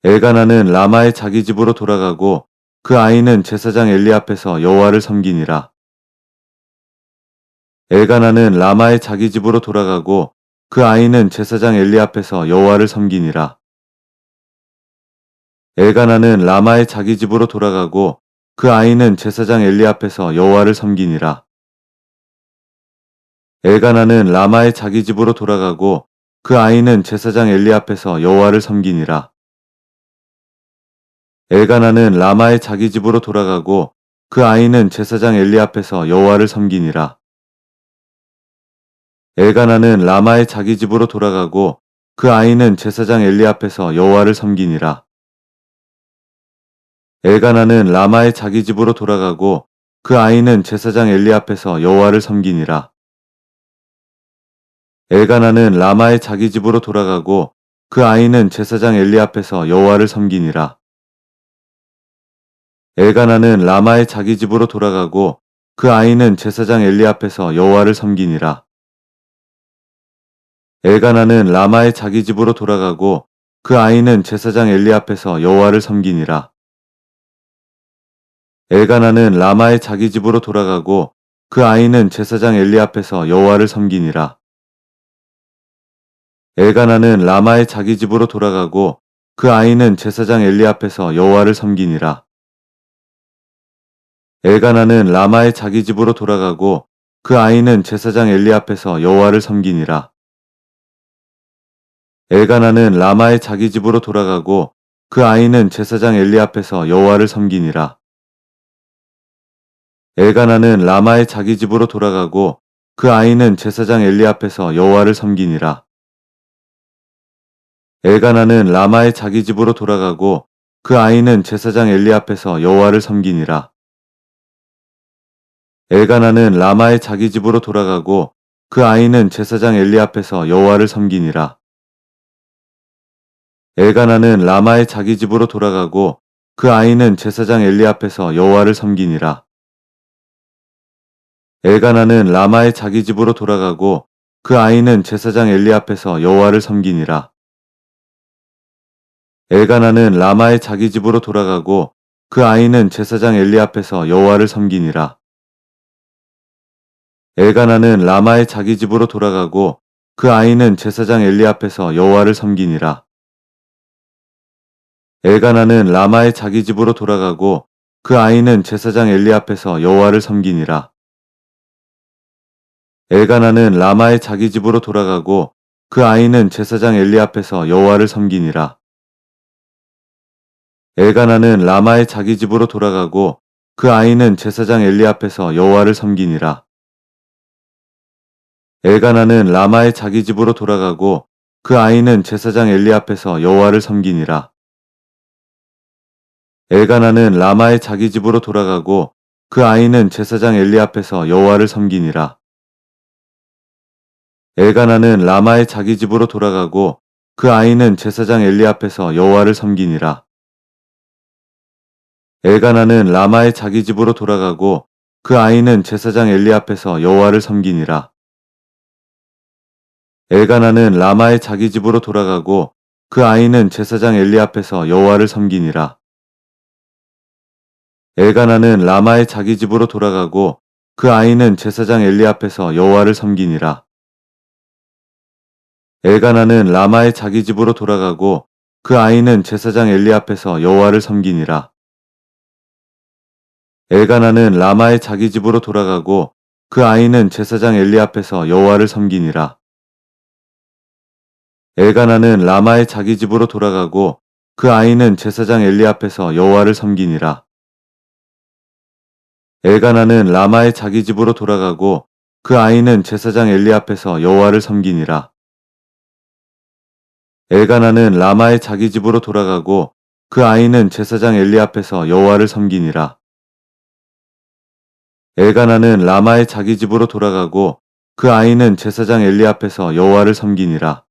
엘가나는 라마의 자기 집으로 돌아가고 그 아이는 제사장 엘리 앞에서 여호와를 섬기니라. 엘가나는 라마의 자기 집으로 돌아가고 그 아이는 제사장 엘리 앞에서 여호와를 섬기니라. 엘가나는 라마의 자기 집으로 돌아가고 그 아이는 제사장 엘리 앞에서 여호와를 섬기니라. 엘가나는 라마의 자기 집으로 돌아가고 그 아이는 제사장 엘리 앞에서 여호와를 섬기니라. 엘가나는 라마의 자기 집으로 돌아가고 그 아이는 제사장 엘리 앞에서 여호와를 섬기니라. 엘가나는 라마의 자기 집으로 돌아가고 그 아이는 제사장 엘리 앞에서 여호와를 섬기니라. 엘가나는 라마의 자기 집으로 돌아가고 그 아이는 제사장 엘리 앞에서 여호와를 섬기니라. 엘가나는 라마의 자기 집으로 돌아가고 그 아이는 제사장 엘리 앞에서 여호와를 섬기니라. 엘가나는 라마의 자기 집으로 돌아가고 그 아이는 제사장 엘리 앞에서 여호와를 섬기니라. 엘가나는 라마의 자기 집으로 돌아가고 그 아이는 제사장 엘리 앞에서 여호와를 섬기니라. 엘가나는 라마의 자기 집으로 돌아가고 그 아이는 제사장 엘리 앞에서 여호와를 섬기니라. 엘가나는 라마의 자기 집으로 돌아가고 그 아이는 제사장 엘리 앞에서 여호와를 섬기니라. 엘가나는 라마의 자기 집으로 돌아가고 그 아이는 제사장 엘리 앞에서 여호와를 섬기니라. 엘가나는 라마의 자기 집으로 돌아가고 그 아이는 제사장 엘리 앞에서 여호와를 섬기니라. 엘가나는 라마의 자기 집으로 돌아가고 그 아이는 제사장 엘리 앞에서 여호와를 섬기니라. 엘가나는 라마의 자기 집으로 돌아가고 그 아이는 제사장 엘리 앞에서 여호와를 섬기니라. 엘가나는 라마의 자기 집으로 돌아가고 그 아이는 제사장 엘리 앞에서 여호와를 섬기니라. 엘가나는 라마의 자기 집으로 돌아가고 그 아이는 제사장 엘리 앞에서 여호와를 섬기니라. 엘가나는 라마의 자기 집으로 돌아가고 그 아이는 제사장 엘리 앞에서 여호와를 섬기니라. 엘가나는 라마의 자기 집으로 돌아가고 그 아이는 제사장 엘리 앞에서 여호와를 섬기니라. 엘가나는 라마의 자기 집으로 돌아가고 그 아이는 제사장 엘리 앞에서 여호와를 섬기니라. 엘가나는 라마의 자기 집으로 돌아가고 그 아이는 제사장 엘리 앞에서 여호와를 섬기니라. 엘가나는 라마의 자기 집으로 돌아가고 그 아이는 제사장 엘리 앞에서 여호와를 섬기니라. 엘가나는 라마의 자기 집으로 돌아가고 그 아이는 제사장 엘리 앞에서 여호와를 섬기니라. 엘가나는 라마의 자기 집으로 돌아가고 그 아이는 제사장 엘리 앞에서 여호와를 섬기니라. 엘가나는 라마의 자기 집으로 돌아가고 그 아이는 제사장 엘리 앞에서 여호와를 섬기니라. 엘가나는 라마의 자기 집으로 돌아가고 그 아이는 제사장 엘리 앞에서 여호와를 섬기니라. 엘가나는 라마의 자기 집으로 돌아가고 그 아이는 제사장 엘리 앞에서 여호와를 섬기니라. 엘가나는 라마의 자기 집으로 돌아가고 그 아이는 제사장 엘리 앞에서 여호와를 섬기니라. 엘가나는 라마의 자기 집으로 돌아가고 그 아이는 제사장 엘리 앞에서 여호와를 섬기니라. 엘가나는 라마의 자기 집으로 돌아가고 그 아이는 제사장 엘리 앞에서 여호와를 섬기니라. 엘가나는 라마의 자기 집으로 돌아가고 그 아이는 제사장 엘리 앞에서 여호와를 섬기니라. 엘가나는 라마의 자기 집으로 돌아가고 그 아이는 제사장 엘리 앞에서 여호와를 섬기니라. 엘가나는 라마의 자기 집으로 돌아가고 그 아이는 제사장 엘리 앞에서 여호와를 섬기니라. 엘가나는 라마의 자기 집으로 돌아가고 그 아이는 제사장 엘리 앞에서 여호와를 섬기니라. 엘가나는 라마의 자기 집으로 돌아가고 그 아이는 제사장 엘리 앞에서 여호와를 섬기니라.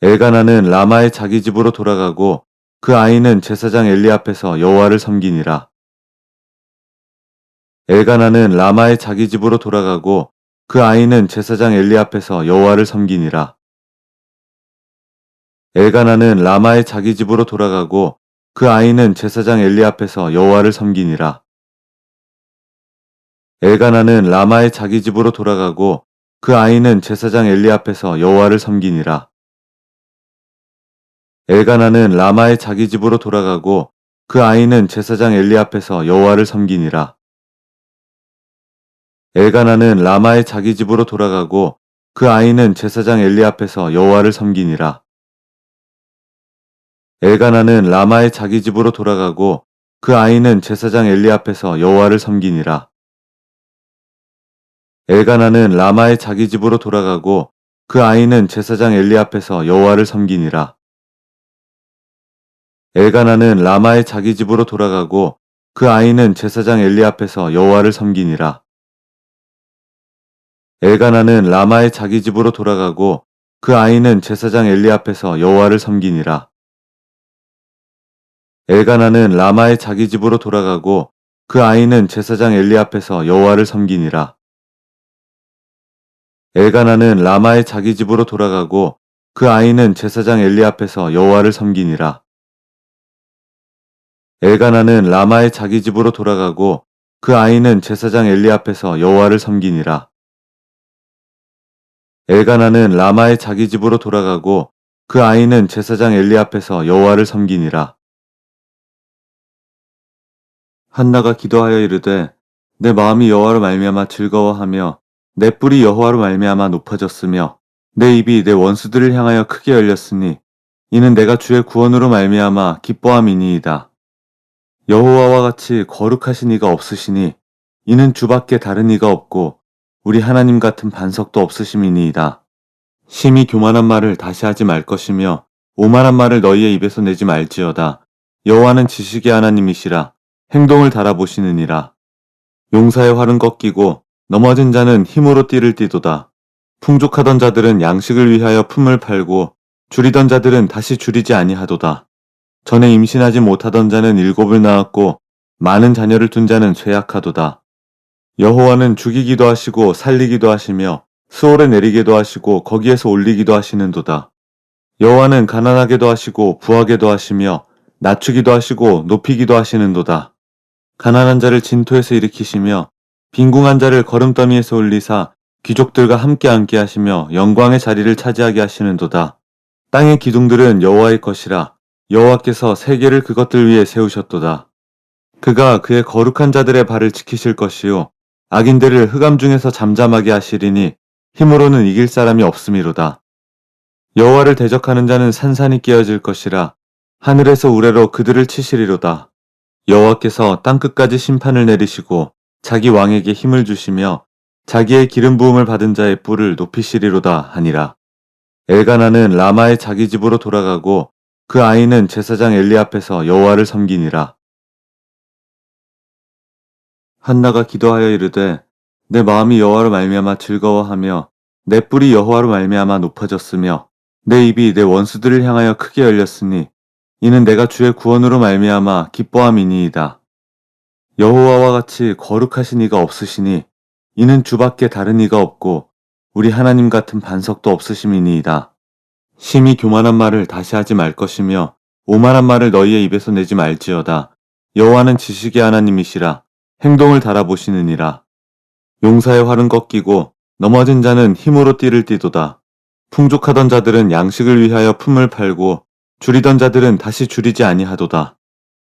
엘가나는 라마의 자기 집으로 돌아가고 그 아이는 제사장 엘리 앞에서 여호와를 섬기니라. 엘가나는 라마의 자기 집으로 돌아가고 그 아이는 제사장 엘리 앞에서 여호와를 섬기니라. 엘가나는 라마의 자기 집으로 돌아가고 그 아이는 제사장 엘리 앞에서 여호와를 섬기니라. 엘가나는 라마의 자기 집으로 돌아가고 그 아이는 제사장 엘리 앞에서 여호와를 섬기니라. 엘가나는 라마의 자기 집으로 돌아가고 그 아이는 제사장 엘리 앞에서 여호와를 섬기니라. 엘가나는 라마의 자기 집으로 돌아가고 그 아이는 제사장 엘리 앞에서 여호와를 섬기니라. 엘가나는 라마의 자기 집으로 돌아가고 그 아이는 제사장 엘리 앞에서 여호와를 섬기니라. 엘가나는 라마의 자기 집으로 돌아가고 그 아이는 제사장 엘리 앞에서 여호와를 섬기니라. 엘가나는 라마의 자기 집으로 돌아가고 그 아이는 제사장 엘리 앞에서 여호와를 섬기니라. 엘가나는 라마의 자기 집으로 돌아가고 그 아이는 제사장 엘리 앞에서 여호와를 섬기니라. 엘가나는 라마의 자기 집으로 돌아가고 그 아이는 제사장 엘리 앞에서 여호와를 섬기니라. 엘가나는 라마의 자기 집으로 돌아가고 그 아이는 제사장 엘리 앞에서 여호와를 섬기니라. 엘가나는 라마의 자기 집으로 돌아가고 그 아이는 제사장 엘리 앞에서 여호와를 섬기니라. 엘가나는 라마의 자기 집으로 돌아가고 그 아이는 제사장 엘리 앞에서 여호와를 섬기니라. 한나가 기도하여 이르되 내 마음이 여호와로 말미암아 즐거워하며 내 뿔이 여호와로 말미암아 높아졌으며 내 입이 내 원수들을 향하여 크게 열렸으니 이는 내가 주의 구원으로 말미암아 기뻐함이니이다. 여호와와 같이 거룩하신 이가 없으시니 이는 주밖에 다른 이가 없고 우리 하나님 같은 반석도 없으심이니이다. 심히 교만한 말을 다시 하지 말 것이며 오만한 말을 너희의 입에서 내지 말지어다. 여호와는 지식의 하나님이시라 행동을 달아보시느니라. 용사의 활은 꺾이고 넘어진 자는 힘으로 띠를 띠도다. 풍족하던 자들은 양식을 위하여 품을 팔고 줄이던 자들은 다시 줄이지 아니하도다. 전에 임신하지 못하던 자는 7을 낳았고 많은 자녀를 둔 자는 쇠약하도다. 여호와는 죽이기도 하시고 살리기도 하시며 수월에 내리기도 하시고 거기에서 올리기도 하시는도다. 여호와는 가난하게도 하시고 부하게도 하시며 낮추기도 하시고 높이기도 하시는도다. 가난한 자를 진토에서 일으키시며 빈궁한 자를 거름더미에서 올리사 귀족들과 함께 앉게 하시며 영광의 자리를 차지하게 하시는도다. 땅의 기둥들은 여호와의 것이라 여호와께서 세계를 그것들 위에 세우셨도다. 그가 그의 거룩한 자들의 발을 지키실 것이요 악인들을 흑암 중에서 잠잠하게 하시리니 힘으로는 이길 사람이 없음이로다. 여호와를 대적하는 자는 산산이 깨어질 것이라 하늘에서 우레로 그들을 치시리로다. 여호와께서 땅끝까지 심판을 내리시고 자기 왕에게 힘을 주시며 자기의 기름 부음을 받은 자의 뿔을 높이시리로다 하니라. 엘가나는 라마의 자기 집으로 돌아가고 그 아이는 제사장 엘리 앞에서 여호와를 섬기니라. 한나가 기도하여 이르되 내 마음이 여호와로 말미암아 즐거워하며 내 뿔이 여호와로 말미암아 높아졌으며 내 입이 내 원수들을 향하여 크게 열렸으니 이는 내가 주의 구원으로 말미암아 기뻐함이니이다. 여호와와 같이 거룩하신 이가 없으시니 이는 주밖에 다른 이가 없고 우리 하나님 같은 반석도 없으심이니이다. 심히 교만한 말을 다시 하지 말 것이며 오만한 말을 너희의 입에서 내지 말지어다. 여호와는 지식의 하나님이시라 행동을 달아보시느니라. 용사의 활은 꺾이고 넘어진 자는 힘으로 띠를 띠도다. 풍족하던 자들은 양식을 위하여 품을 팔고 줄이던 자들은 다시 줄이지 아니하도다.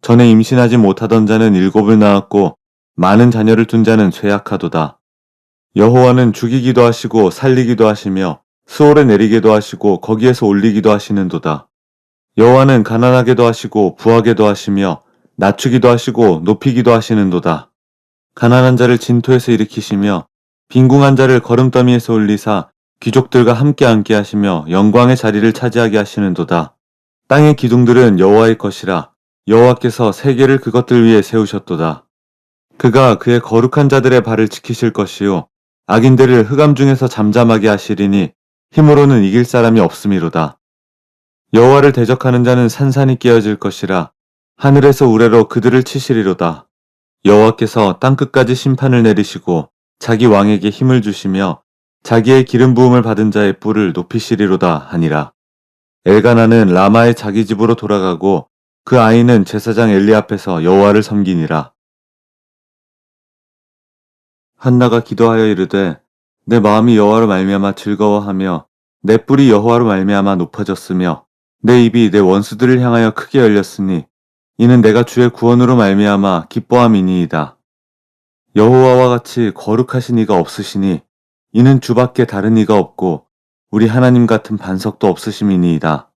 전에 임신하지 못하던 자는 7을 낳았고 많은 자녀를 둔 자는 쇠약하도다. 여호와는 죽이기도 하시고 살리기도 하시며 수월에 내리기도 하시고 거기에서 올리기도 하시는도다. 여호와는 가난하게도 하시고 부하게도 하시며 낮추기도 하시고 높이기도 하시는도다. 가난한 자를 진토에서 일으키시며 빈궁한 자를 거름더미에서 올리사 귀족들과 함께 앉게 하시며 영광의 자리를 차지하게 하시는도다. 땅의 기둥들은 여호와의 것이라 여호와께서 세계를 그것들 위에 세우셨도다. 그가 그의 거룩한 자들의 발을 지키실 것이요 악인들을 흑암 중에서 잠잠하게 하시리니 힘으로는 이길 사람이 없음이로다. 여호와를 대적하는 자는 산산이 깨어질 것이라 하늘에서 우레로 그들을 치시리로다. 여호와께서 땅끝까지 심판을 내리시고 자기 왕에게 힘을 주시며 자기의 기름 부음을 받은 자의 뿔을 높이시리로다 하니라. 엘가나는 라마의 자기 집으로 돌아가고 그 아이는 제사장 엘리 앞에서 여호와를 섬기니라. 한나가 기도하여 이르되 내 마음이 여호와로 말미암아 즐거워하며 내 뿔이 여호와로 말미암아 높아졌으며 내 입이 내 원수들을 향하여 크게 열렸으니 이는 내가 주의 구원으로 말미암아 기뻐함이니이다. 여호와와 같이 거룩하신 이가 없으시니 이는 주밖에 다른 이가 없고 우리 하나님 같은 반석도 없으심이니이다.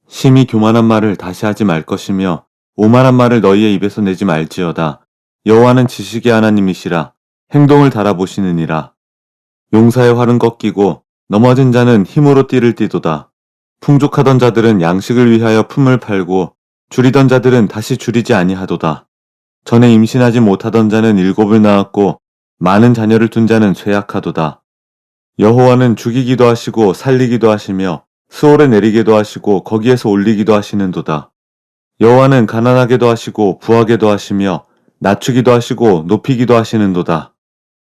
심히 교만한 말을 다시 하지 말 것이며 오만한 말을 너희의 입에서 내지 말지어다. 여호와는 지식의 하나님이시라 행동을 달아보시느니라. 용사의 활은 꺾이고 넘어진 자는 힘으로 띠를 띠도다. 풍족하던 자들은 양식을 위하여 품을 팔고 줄이던 자들은 다시 줄이지 아니하도다. 전에 임신하지 못하던 자는 7을 낳았고 많은 자녀를 둔 자는 쇠약하도다. 여호와는 죽이기도 하시고 살리기도 하시며 수월에 내리기도 하시고 거기에서 올리기도 하시는도다. 여호와는 가난하게도 하시고 부하게도 하시며 낮추기도 하시고 높이기도 하시는도다.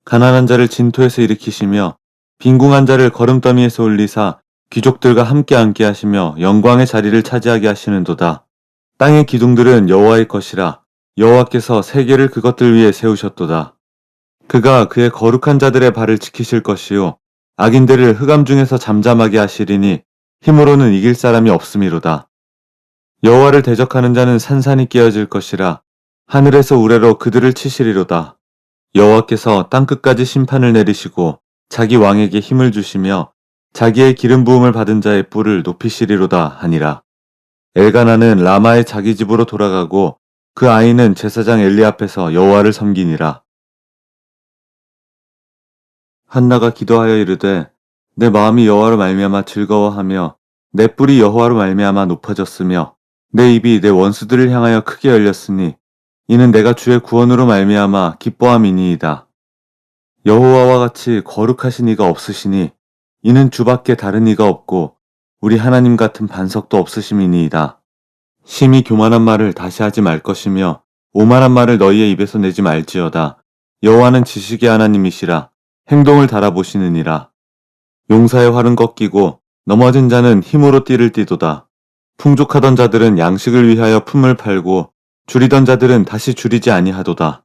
가난한 자를 진토에서 일으키시며 빈궁한 자를 거름더미에서 올리사 귀족들과 함께 앉게 하시며 영광의 자리를 차지하게 하시는도다. 땅의 기둥들은 여호와의 것이라 여호와께서 세계를 그것들 위에 세우셨도다. 그가 그의 거룩한 자들의 발을 지키실 것이요 악인들을 흑암 중에서 잠잠하게 하시리니 힘으로는 이길 사람이 없음이로다. 여호와를 대적하는 자는 산산이 깨어질 것이라 하늘에서 우레로 그들을 치시리로다. 여호와께서 땅끝까지 심판을 내리시고 자기 왕에게 힘을 주시며 자기의 기름 부음을 받은 자의 뿔을 높이시리로다 하니라. 엘가나는 라마의 자기 집으로 돌아가고 그 아이는 제사장 엘리 앞에서 여호와를 섬기니라. 한나가 기도하여 이르되 내 마음이 여호와로 말미암아 즐거워하며 내 뿔이 여호와로 말미암아 높아졌으며 내 입이 내 원수들을 향하여 크게 열렸으니 이는 내가 주의 구원으로 말미암아 기뻐함이니이다. 여호와와 같이 거룩하신 이가 없으시니 이는 주밖에 다른 이가 없고 우리 하나님 같은 반석도 없으심이니이다. 심히 교만한 말을 다시 하지 말 것이며 오만한 말을 너희의 입에서 내지 말지어다. 여호와는 지식의 하나님이시라 행동을 달아보시느니라. 용사의 활은 꺾이고 넘어진 자는 힘으로 띠를 띠도다. 풍족하던 자들은 양식을 위하여 품을 팔고 줄이던 자들은 다시 줄이지 아니하도다.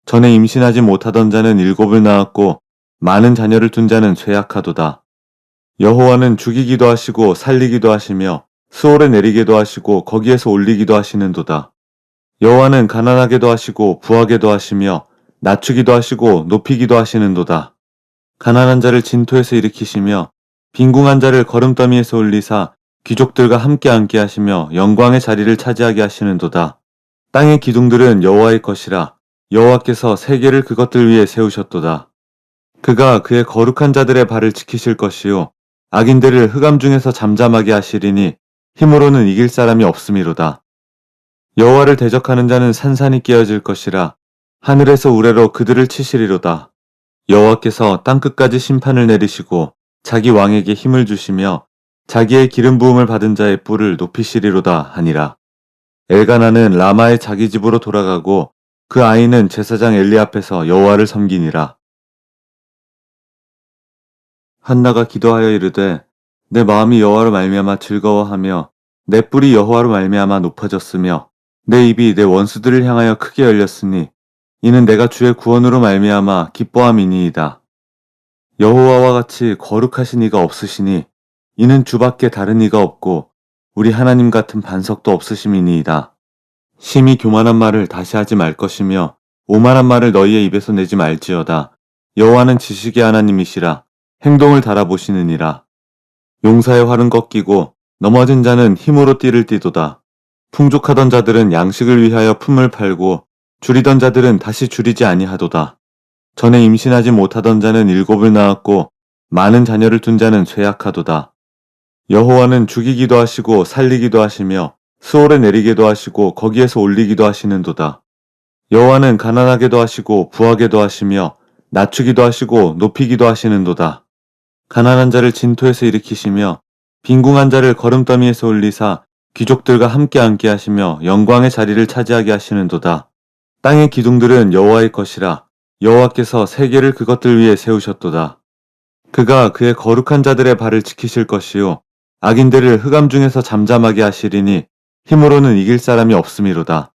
전에 임신하지 못하던 자는 7을 낳았고 많은 자녀를 둔 자는 쇠약하도다. 여호와는 죽이기도 하시고 살리기도 하시며 수월에 내리기도 하시고 거기에서 올리기도 하시는도다. 여호와는 가난하게도 하시고 부하게도 하시며 낮추기도 하시고 높이기도 하시는도다. 가난한 자를 진토에서 일으키시며 빈궁한 자를 거름더미에서 올리사 귀족들과 함께 앉게 하시며 영광의 자리를 차지하게 하시는도다. 땅의 기둥들은 여호와의 것이라 여호와께서 세계를 그것들 위에 세우셨도다. 그가 그의 거룩한 자들의 발을 지키실 것이요 악인들을 흑암 중에서 잠잠하게 하시리니 힘으로는 이길 사람이 없음이로다. 여호와를 대적하는 자는 산산이 깨어질 것이라 하늘에서 우레로 그들을 치시리로다. 여호와께서 땅끝까지 심판을 내리시고 자기 왕에게 힘을 주시며 자기의 기름 부음을 받은 자의 뿔을 높이시리로다 하니라. 엘가나는 라마의 자기 집으로 돌아가고 그 아이는 제사장 엘리 앞에서 여호와를 섬기니라. 한나가 기도하여 이르되 내 마음이 여호와로 말미암아 즐거워하며 내 뿔이 여호와로 말미암아 높아졌으며 내 입이 내 원수들을 향하여 크게 열렸으니 이는 내가 주의 구원으로 말미암아 기뻐함이니이다. 여호와와 같이 거룩하신 이가 없으시니 이는 주밖에 다른 이가 없고 우리 하나님 같은 반석도 없으심이니이다. 심히 교만한 말을 다시 하지 말 것이며 오만한 말을 너희의 입에서 내지 말지어다. 여호와는 지식의 하나님이시라 행동을 달아보시느니라. 용사의 활은 꺾이고 넘어진 자는 힘으로 띠를 띠도다. 풍족하던 자들은 양식을 위하여 품을 팔고 줄이던 자들은 다시 줄이지 아니하도다. 전에 임신하지 못하던 자는 7을 낳았고 많은 자녀를 둔 자는 쇠약하도다. 여호와는 죽이기도 하시고 살리기도 하시며 수월에 내리기도 하시고 거기에서 올리기도 하시는도다. 여호와는 가난하게도 하시고 부하게도 하시며 낮추기도 하시고 높이기도 하시는도다. 가난한 자를 진토에서 일으키시며 빈궁한 자를 거름더미에서 올리사 귀족들과 함께 앉게 하시며 영광의 자리를 차지하게 하시는도다. 땅의 기둥들은 여호와의 것이라 여호와께서 세계를 그것들 위에 세우셨도다. 그가 그의 거룩한 자들의 발을 지키실 것이요 악인들을 흑암 중에서 잠잠하게 하시리니 힘으로는 이길 사람이 없음이로다.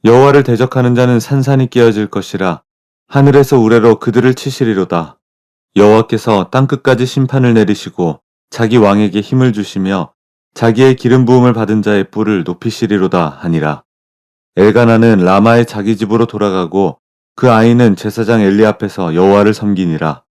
여호와를 대적하는 자는 산산이 깨어질 것이라 하늘에서 우레로 그들을 치시리로다. 여호와께서 땅끝까지 심판을 내리시고 자기 왕에게 힘을 주시며 자기의 기름 부음을 받은 자의 뿔을 높이시리로다 하니라. 엘가나는 라마의 자기 집으로 돌아가고 그 아이는 제사장 엘리 앞에서 여호와를 섬기니라.